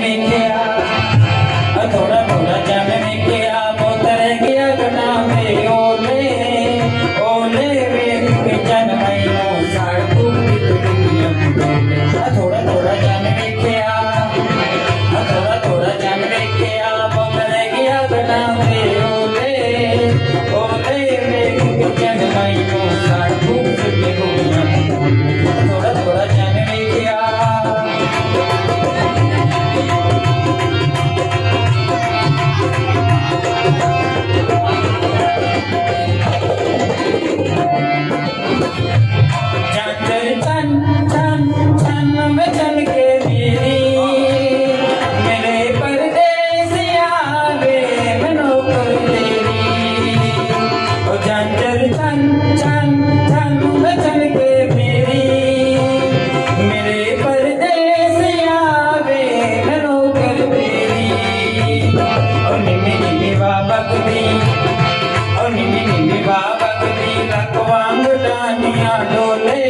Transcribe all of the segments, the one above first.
वेख्या थोड़ा थोड़ा जन वेख्या मोतर गया गना में ओले ओले वेख के जन मैनू साड़ फूकी दुनिया डोले थोड़ा थोड़ा जन वेख्या थोड़ा थोड़ा जन वेख्या मोतर गया गना में ओले ओले वेख के जन मैनू साड़ फूकी दुनिया डोले थोड़ा थोड़ा जन वेख्या डोले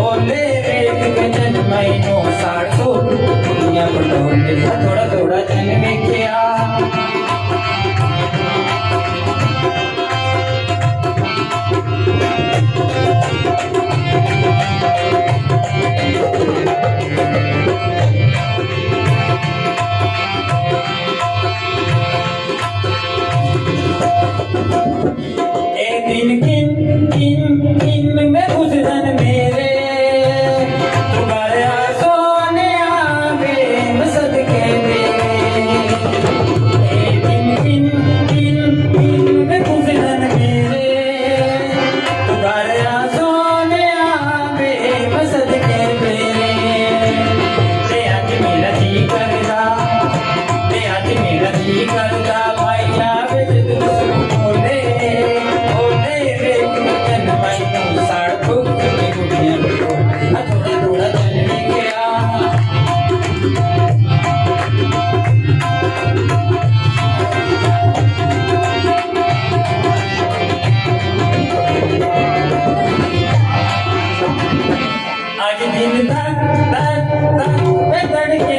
ओले वेख के जन मैनू साड़ फूकी दुनिया डोले थोड़ा थोड़ा जन वेख्या दिन किन किन किन में गुजरन मेरे तू गया सोने आवे मसद के दिन किन किन किन में गुजरन मेरे तू गया सोने आवे मसद के ते आज मेरा जी करदा ते आज मेरा जी करदा भाई आवे बोले आज दिन तक तक तक तड़के